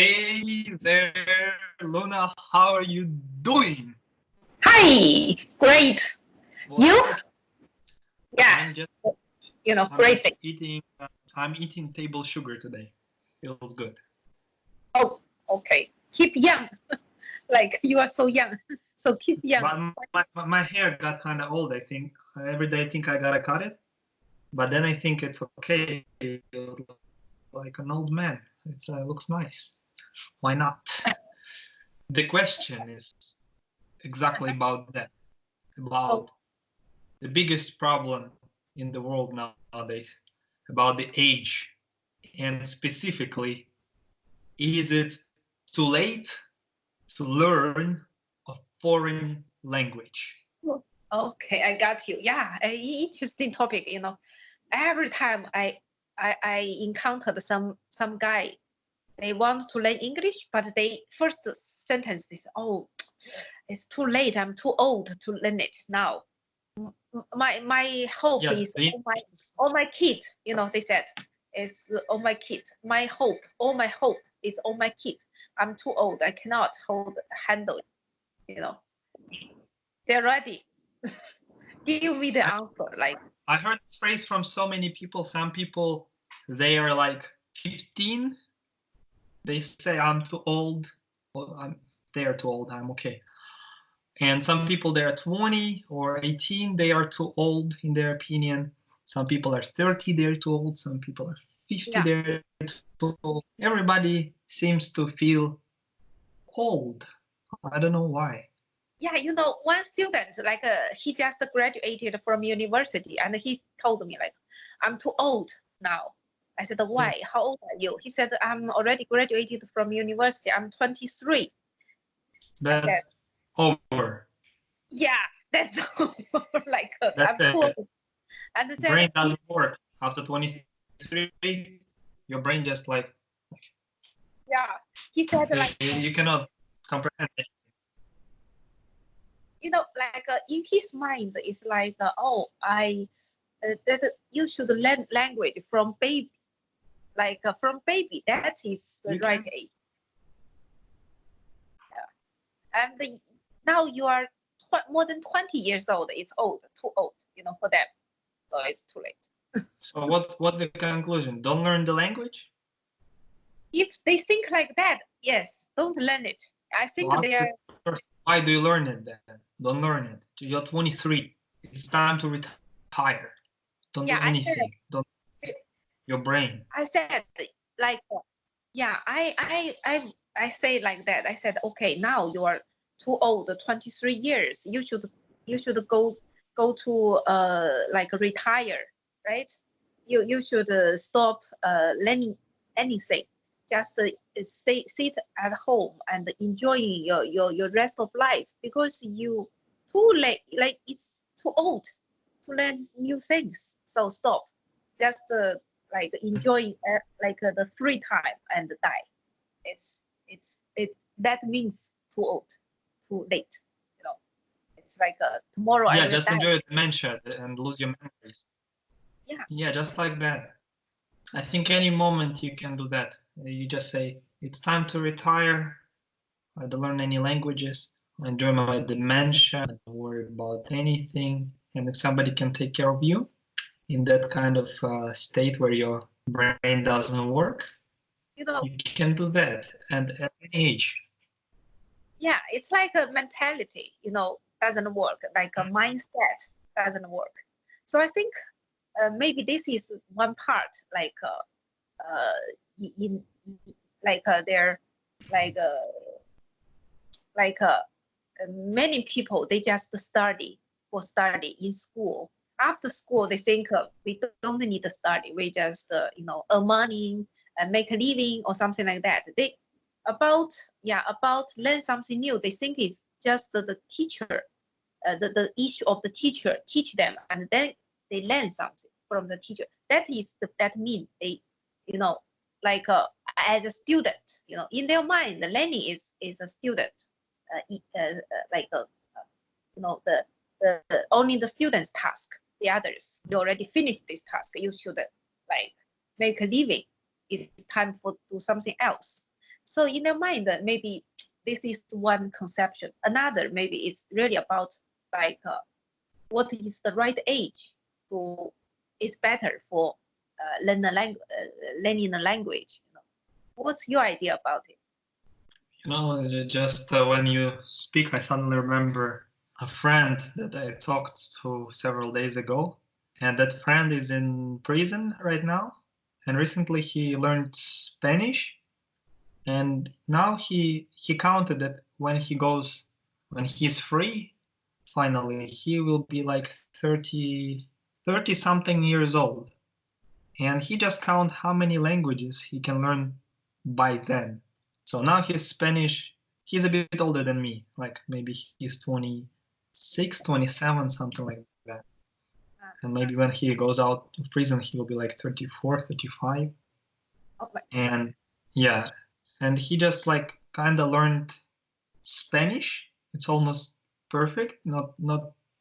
Hey there, Luna. How are you doing? Hi, great. You? What? Yeah, I'm just, I'm great just day. eating. I'm eating table sugar today. Feels good. Oh, okay. Keep young, like you are so young. So keep young. But my hair got kind of old. I think every day I think I gotta cut it, but then I think it's okay. You look like an old man. It looks nice. Why not? The question is exactly about that. Oh, About the biggest problem in the world nowadays, about the age, and specifically, is it too late to learn a foreign language? okay, I got you. Yeah, interesting topic. Every time I encountered some guy, they want to learn English, but they first sentence is, oh, it's too late. I'm too old to learn it now. My hope Yeah, is all my kid, they said is all my kid. All my hope is all my kid. I'm too old. I cannot handle it. You know, they're ready. Give me the I, answer. Like, I heard this phrase from so many people. Some people, they are like 15. They say, I'm too old. Well, they're too old. I'm okay. And some people, they're 20 or 18. They are too old, in their opinion. Some people are 30. They're too old. Some people are 50. yeah, They're too old. Everybody seems to feel old. I don't know why. yeah. One student, like, he just graduated from university, and he told me, like, I'm too old now. I said, Yeah, why? How old are you? He said, I'm already graduated from university. I'm 23. I said, that's over. yeah, that's like, That's I'm too it. old. And then Brain doesn't work. After 23, your brain just yeah, he said, like, you cannot comprehend it. like, in his mind, it's like, oh, that you should learn language from baby, like, from baby. That is the You right can. age. Yeah. And now you are more than 20 years old. It's old, too old, for them. So it's too late. So what's the conclusion? Don't learn the language? If they think like that, yes, don't learn it. I So think ask they are. yourself, why do you learn it then? Don't learn it. You're 23. It's time to retire. Don't do Yeah, anything. Don't your brain. I said, like, yeah, I say like that. I said, okay, now you are too old, 23 years. You should go to like retire, right? You should stop learning anything. Just sit at home and enjoying your rest of life, because you too late, like, it's too old to learn new things. So stop. Just like enjoying the free time and die. It that means too old, too late. You know, it's like, tomorrow I Yeah, will just die. enjoy dementia and lose your memories. Yeah, Yeah, just like that. I think any moment you can do that. You just say, it's time to retire. I don't learn any languages. I enjoy my dementia. I don't worry about anything. And if somebody can take care of you in that kind of state where your brain doesn't work, you know, you can do that at any age. yeah, it's like a mentality. Doesn't work. Like a mindset doesn't work. So I think maybe this is one part. Like, in like they're like like many people, they just study in school. After school they think, we don't need to study, we just earn money and make a living or something like that. They about learn something new, they think it's just the teacher, the issue of the teacher teach them, and then they learn something from the teacher. That means they, you know like, as a student, in their mind, the learning is a student, like, only the student's task. The others, you already finished this task. You should, like, make a living. It's time for do something else. So in their mind, maybe this is one conception. Another maybe is really about like what is the right age to is better for learning a language. You know. What's your idea about it? You know, just when you speak, I suddenly remember a friend that I talked to several days ago, and that friend is in prison right now. And recently he learned Spanish, and now he counted that when he's free, finally he will be like 30 something years old, and he just count how many languages he can learn by then. So now his Spanish, he's a bit older than me, like maybe he's 26, 27, something like that. And maybe when he goes out of prison, he will be like 34, 35. Okay. And yeah, and he just like kind of learned Spanish. It's almost perfect, not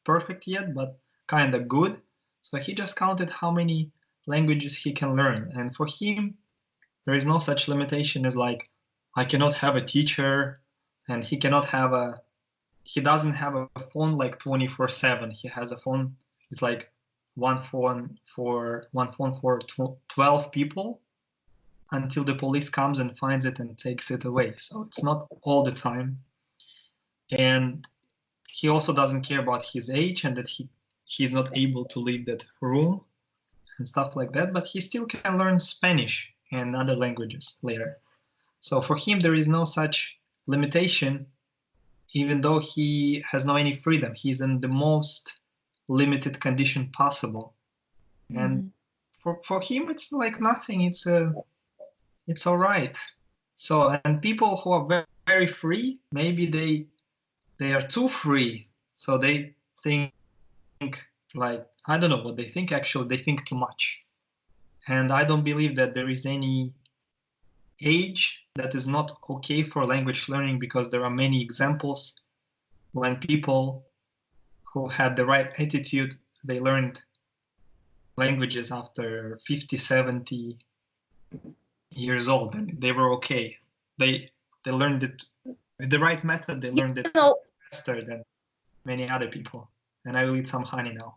perfect yet, but kind of good. So he just counted how many languages he can learn. And for him, there is no such limitation as like, I cannot have a teacher, and he doesn't have a phone like 24/7. He has a phone, it's like one phone for 12 people until the police comes and finds it and takes it away. So it's not all the time. And he also doesn't care about his age and that he's not able to leave that room and stuff like that, but he still can learn Spanish and other languages later. So for him, there is no such limitation, even though he has no any freedom. He's in the most limited condition possible. And for him, it's like nothing. It's all right. So, and people who are very, very free, maybe they are too free. So they think like, I don't know what they think actually, they think too much. And I don't believe that there is any age that is not okay for language learning, because there are many examples when people who had the right attitude, they learned languages after 50, 70 years old, and they were okay. They learned it with the right method. They learned it faster than many other people. And I will eat some honey now.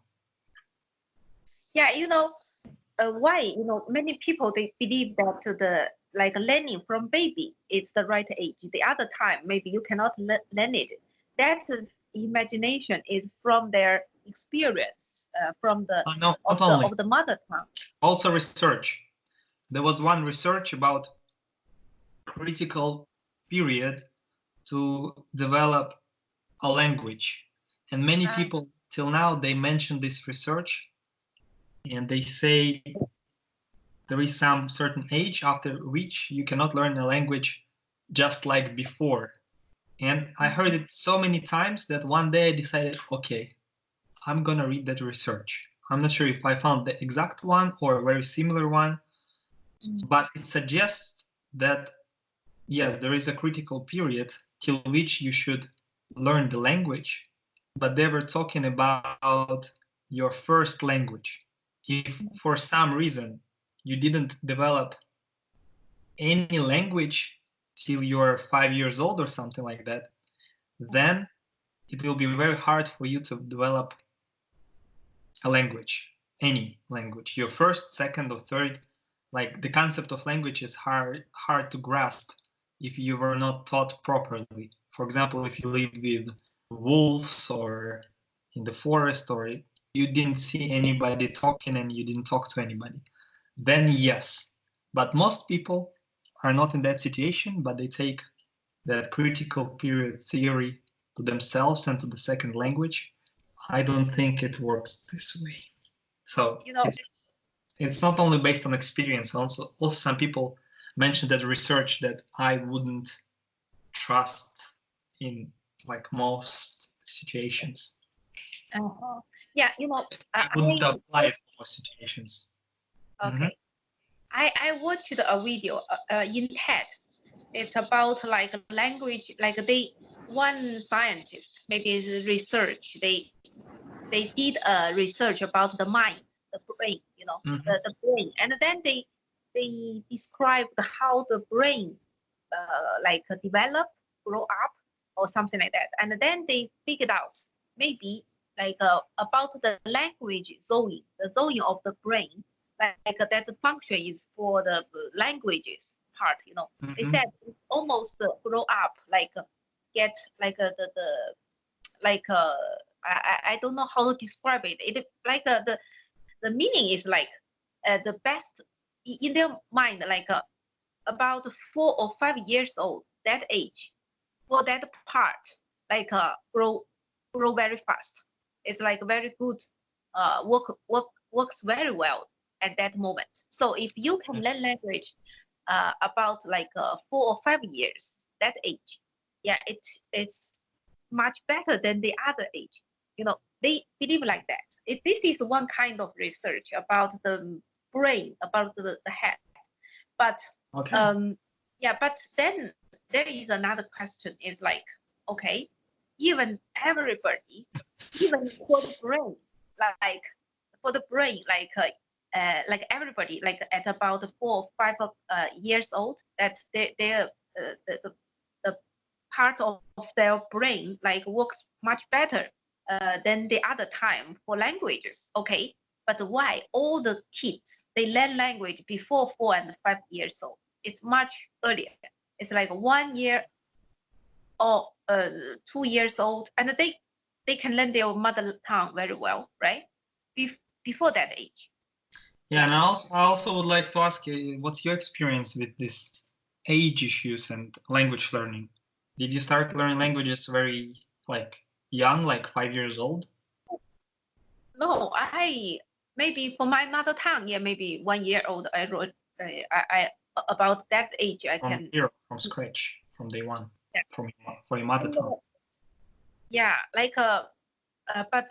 Yeah, why? Many people they believe that the like learning from baby is the right age. The other time maybe you cannot learn it. That imagination is from their experience, from the No, of the mother tongue. Also research. There was one research about critical period to develop a language, and many people till now they mention this research, and they say there is some certain age after which you cannot learn a language just like before. And I heard it so many times that one day I decided, okay, I'm gonna read that research. I'm not sure if I found the exact one or a very similar one, but it suggests that yes, there is a critical period till which you should learn the language, but they were talking about your first language. If for some reason you didn't develop any language till you're 5 years old or something like that, then it will be very hard for you to develop a language, any language. Your first, second, or third, like the concept of language is hard to grasp if you were not taught properly. For example, if you lived with wolves or in the forest, or you didn't see anybody talking and you didn't talk to anybody, then yes. But most people are not in that situation, but they take that critical period theory to themselves and to the second language. I don't think it works this way. So it's not only based on experience. Also some people mentioned that research that I wouldn't trust in like most situations. Yeah, I wouldn't apply it for most situations. Okay. I watched a video in TED. It's about like language, like one scientist, maybe research, they did a research about the mind, the brain, the brain, and then they described how the brain like develop, grow up, or something like that. And then they figured out maybe like about the language zoning, the zoning of the brain, like that function is for the languages part. They Mm-hmm. said it's almost grow up, like get like the like I don't know how to describe it. It like the meaning is like the best in their mind, like about 4 or 5 years old, that age, for that part, like grow very fast. It's like very good, works very well at that moment. So if you can learn language about like 4 or 5 years, that age, yeah, it's much better than the other age. They believe like that. This is one kind of research about the brain, about the head. But Okay. yeah, but then there is another question, is like, okay, even everybody, even for the brain, like for the brain, like everybody, like at about 4 or 5 years old, that the part of their brain like works much better than the other time for languages. Okay, but why all the kids they learn language before 4 and 5 years old? It's much earlier. It's like 1 year or 2 years old, and they can learn their mother tongue very well, right? Before that age. Yeah, and I also would like to ask you, what's your experience with this age issues and language learning? Did you start learning languages very like young, like 5 years old? No, I maybe for my mother tongue, yeah, maybe 1 year old. I wrote, I about that age I From can. zero, from scratch, from day one, Yeah. for your mother tongue. Yeah, like but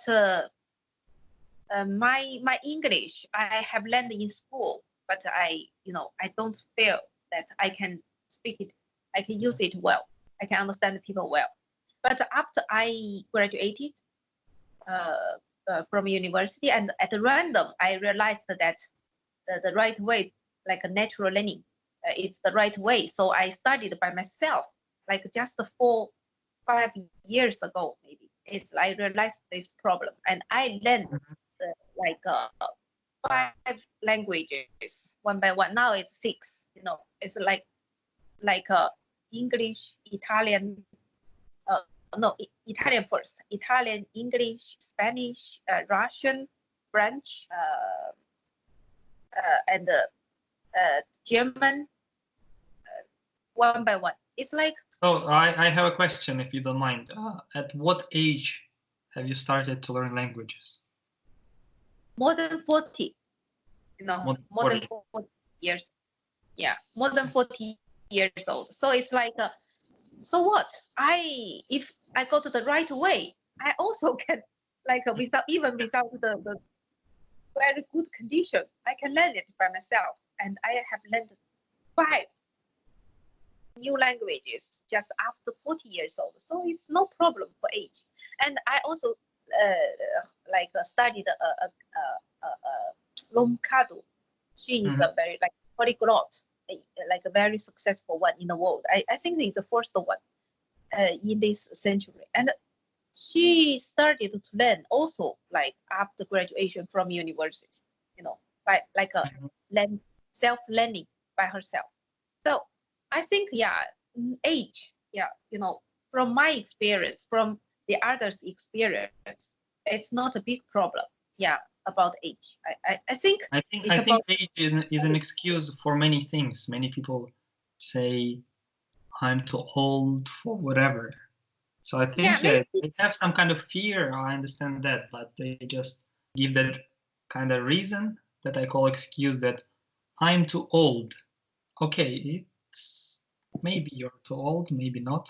my English I have learned in school, but I don't feel that I can speak it, I can use it well, I can understand people well. But after I graduated from university, and at random I realized that the right way, like a natural learning, is the right way. So I studied by myself, like just 4 5 years ago, maybe. I realized this problem, and I learned like 5 languages one by one. Now it's 6. It's like English, Italian. No, Italian first. Italian, English, Spanish, Russian, French, and German, one by one. It's like So I have a question, if you don't mind. At what age have you started to learn languages? more than 40, What, more than 40 years. Yeah, more than 40 years old. So it's like, so what? If I go to the right way, I also can, like without the very good condition, I can learn it by myself. And I have learned 5 new languages just after 40 years old. So it's no problem for age. And I also studied Lomkado. She is a very like polyglot, like a very successful one in the world. I think it's the first one in this century. And she started to learn also like after graduation from university, by like self-learning by herself. So I think, yeah, age, yeah, from my experience, from the others' experience, it's not a big problem. Yeah, about age. I think I think it's I think about. age is an excuse for many things. Many people say I'm too old for whatever. So I think Yeah, they have some kind of fear. I understand that, but they just give that kind of reason that I call excuse, that I'm too old. Okay, it's maybe you're too old, maybe not,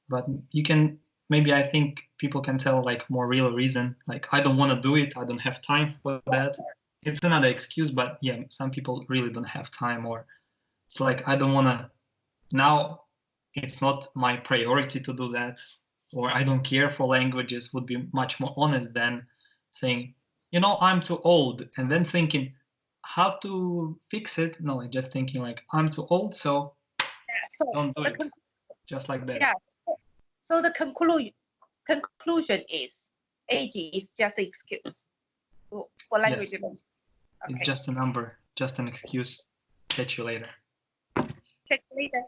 but you can, maybe I think people can tell like more real reason, like I don't want to do it, I don't have time for that. It's another excuse, but yeah, some people really don't have time, or it's like I don't want to now, it's not my priority to do that, or I don't care for languages, would be much more honest than saying, I'm too old, and then thinking how to fix it. No, just thinking like I'm too old, so So Don't do the it. Just like that. yeah. So the conclusion is age is just an excuse for language Yes. learning. Okay. It's just a number, just an excuse. Catch you later. Catch you later.